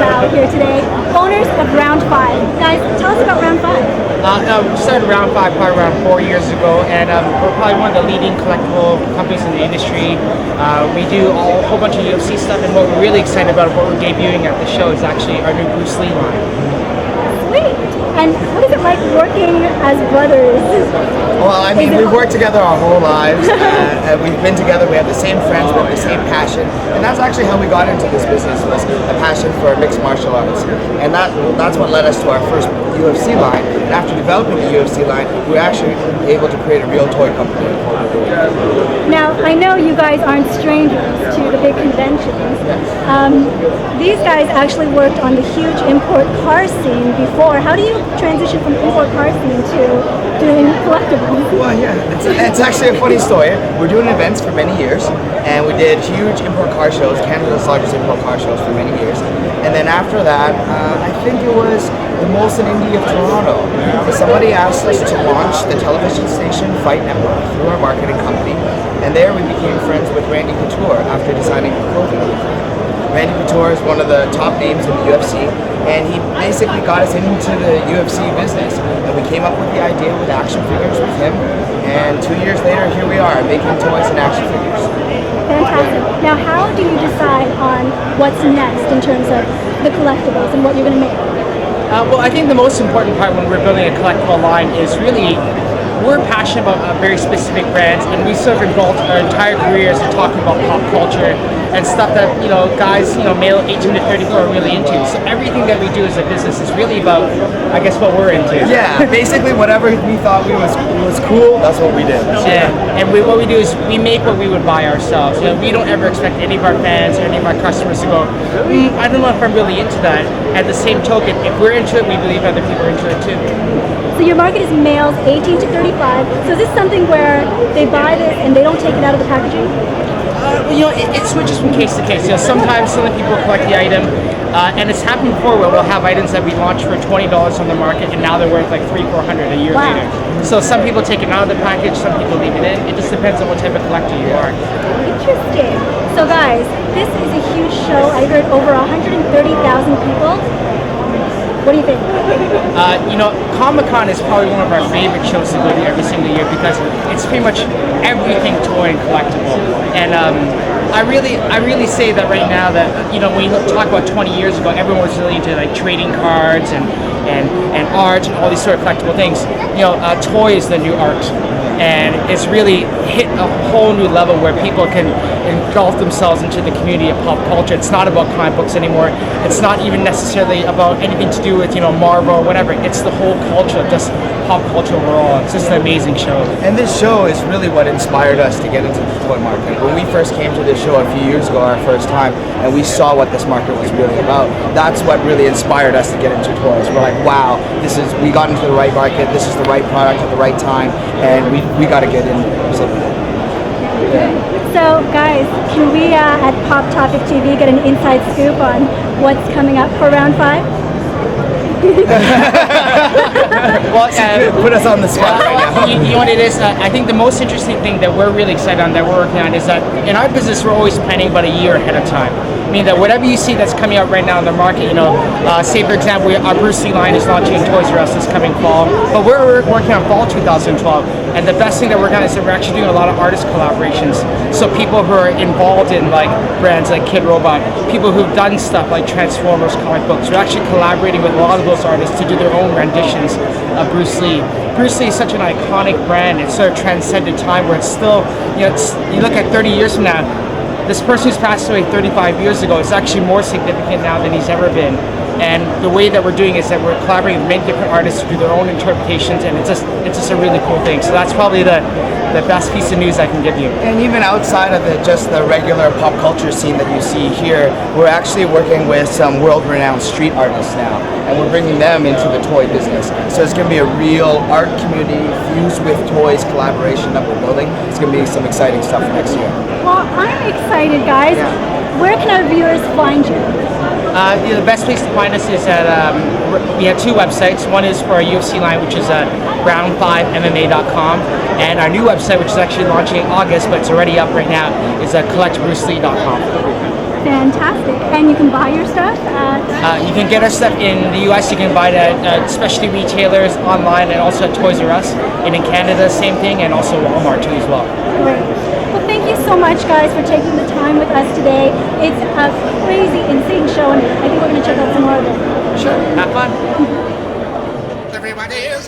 Lau here today, owners of Round 5. Guys, tell us about Round 5. We started Round 5 probably around 4 years ago, and we're probably one of the leading collectible companies in the industry. We do a whole bunch of UFC stuff, and what we're really excited about, what we're debuting at the show, is actually our new Bruce Lee line. Sweet! And what is it like working as brothers? Well, I mean, we've worked together our whole lives, and we've been together, we have the same friends, we have the same passion, and that's actually how we got into this business, was a passion for mixed martial arts. And that's what led us to our first UFC line, and after developing the UFC line, we were actually able to create a real toy company. Now, I know you guys aren't strangers to the big conventions. These guys actually worked on the huge import car scene before. How do you transition from import car scene to doing collectibles? Well, yeah, it's actually a funny story. We're doing events for many years, and we did huge import car shows, Canada's largest import car shows for many years. And then after that, I think it was the Molson Indy of Toronto. Somebody asked us to launch the television station Fight Network through our marketing company, and there we became friends with Randy Couture after designing clothing. Randy Couture is one of the top names in the UFC, and he basically got us into the UFC business. And we came up with the idea with action figures with him, and 2 years later, here we are, making toys and action figures. Fantastic. Now, how do you decide on what's next in terms of the collectibles and what you're going to make? Well, I think the most important part when we're building a collectible line is really we're passionate about very specific brands, and we sort of involved our entire careers in talking about pop culture and stuff that, you know, guys, you know, male 18 to 34 are really into. So everything that we do as a business is really about, I guess, what we're into. Yeah, basically whatever we thought was cool, that's what we did. Yeah, and what we do is we make what we would buy ourselves. You know, we don't ever expect any of our fans or any of our customers to go, I don't know if I'm really into that. At the same token, if we're into it, we believe other people are into it too. So your market is males 18 to 35. So is this something where they buy this and they don't take it out of the packaging? You know, it switches from case to case. You know, sometimes some people collect the item, and it's happened before where we'll have items that we launched for $20 on the market, and now they're worth like $300-400 a year later. So some people take it out of the package, some people leave it in. It just depends on what type of collector you are. Interesting. So guys, this is a huge show. I heard over 130,000 people. What do you think? You know, Comic-Con is probably one of our favorite shows to go to every single year because it's pretty much everything toy and collectible. And I really say that right now that, you know, when you talk about 20 years ago, everyone was really into like trading cards and art and all these sort of collectible things. You know, toy is the new art. And it's really hit a whole new level where people can engulf themselves into the community of pop culture. It's not about comic books anymore. It's not even necessarily about anything to do with, you know, Marvel or whatever. It's the whole culture, just pop culture overall. It's just an amazing show. And this show is really what inspired us to get into the toy market. When we first came to this show a few years ago, our first time, and we saw what this market was really about, that's what really inspired us to get into toys. We're like, wow, we got into the right market, this is the right product at the right time, and we got to get in there. So guys, can we at PopTopicTV get an inside scoop on what's coming up for Round 5? Well, put us on the spot right now. You know what it is? I think the most interesting thing that we're really excited on, that we're working on, is that in our business we're always planning about a year ahead of time. I mean that whatever you see that's coming out right now in the market, you know, say for example, our Bruce Lee line is launching in Toys R Us this coming fall, but we're working on fall 2012, and the best thing that we're going is that we're actually doing a lot of artist collaborations. So people who are involved in like brands like Kid Robot, people who've done stuff like Transformers comic books, we're actually collaborating with a lot of those artists to do their own renditions of Bruce Lee. Bruce Lee is such an iconic brand. It's sort of transcended time where it's still, you know, you look at 30 years from now, this person who's passed away 35 years ago is actually more significant now than he's ever been. And the way that we're doing is that we're collaborating with many different artists to do their own interpretations, and it's just a really cool thing. So that's probably the best piece of news I can give you. And even outside of just the regular pop culture scene that you see here, we're actually working with some world-renowned street artists now, and we're bringing them into the toy business. So it's going to be a real art community fused with toys collaboration that we're building. It's going to be some exciting stuff next year. Well, I'm excited, guys. Yeah. Where can our viewers find you? The best place to find us is at, we have two websites. One is for our UFC line, which is round5mma.com, and our new website, which is actually launching in August, but it's already up right now, is collectbrucelee.com. Fantastic. And you can buy your stuff at... You can get our stuff in the US, you can buy it at specialty retailers online and also at Toys R Us. And in Canada, same thing, and also Walmart too as well. Great. Well, thank you so much, guys, for taking the time with us today. It's a crazy, insane show, and I think we're going to check out some more of it. Sure, have fun. Everybody is